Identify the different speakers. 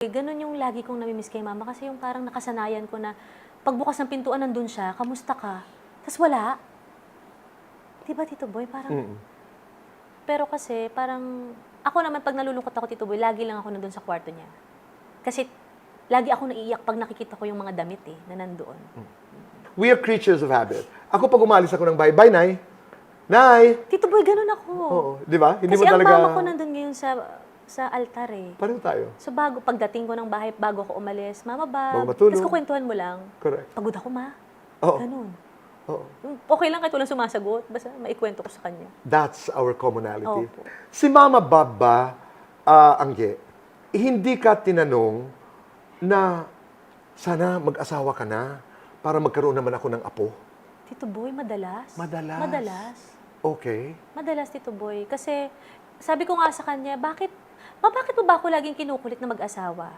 Speaker 1: Gano'n yung lagi kong nami-miss kay mama kasi yung parang nakasanayan ko na pagbukas ng pintuan nandun siya, "Kamusta ka?" Tas wala. 'Di ba, Tito Boy, parang pero kasi parang ako naman 'pag nalulungkot ako, Tito Boy, lagi lang ako nandun sa kwarto niya. Kasi lagi ako naiiyak 'pag nakikita ko yung mga damit, na nandoon.
Speaker 2: We are creatures of habit. Ako pag umalis ako ng bahay, "Bye, Nay." Nay!
Speaker 1: Tito Boy, gano'n ako.
Speaker 2: Oo, di ba? Hindi
Speaker 1: Kasi
Speaker 2: mo
Speaker 1: ang
Speaker 2: talaga...
Speaker 1: mama ko nandun ngayon sa altar,
Speaker 2: Pareho tayo.
Speaker 1: So pagdating ko ng bahay, bago ako umalis, "Mama
Speaker 2: Bago
Speaker 1: Bab,"
Speaker 2: matulog.
Speaker 1: tas kukuwentuhan mo lang,
Speaker 2: Correct.
Speaker 1: "Pagod ako, Ma."
Speaker 2: Oo.
Speaker 1: Gano'n.
Speaker 2: Oo.
Speaker 1: Okay lang kahit walang sumasagot, basta maikwento ko sa kanya.
Speaker 2: That's our commonality.
Speaker 1: Opo.
Speaker 2: Si Mama Bab ba, Angge, hindi ka tinanong na sana mag-asawa ka na para magkaroon naman ako ng apo?
Speaker 1: Tito Boy, madalas.
Speaker 2: Madalas?
Speaker 1: Madalas.
Speaker 2: Okay.
Speaker 1: Madalas, Tito Boy. Kasi sabi ko nga sa kanya, bakit mo ba ako laging kinukulit na mag-asawa?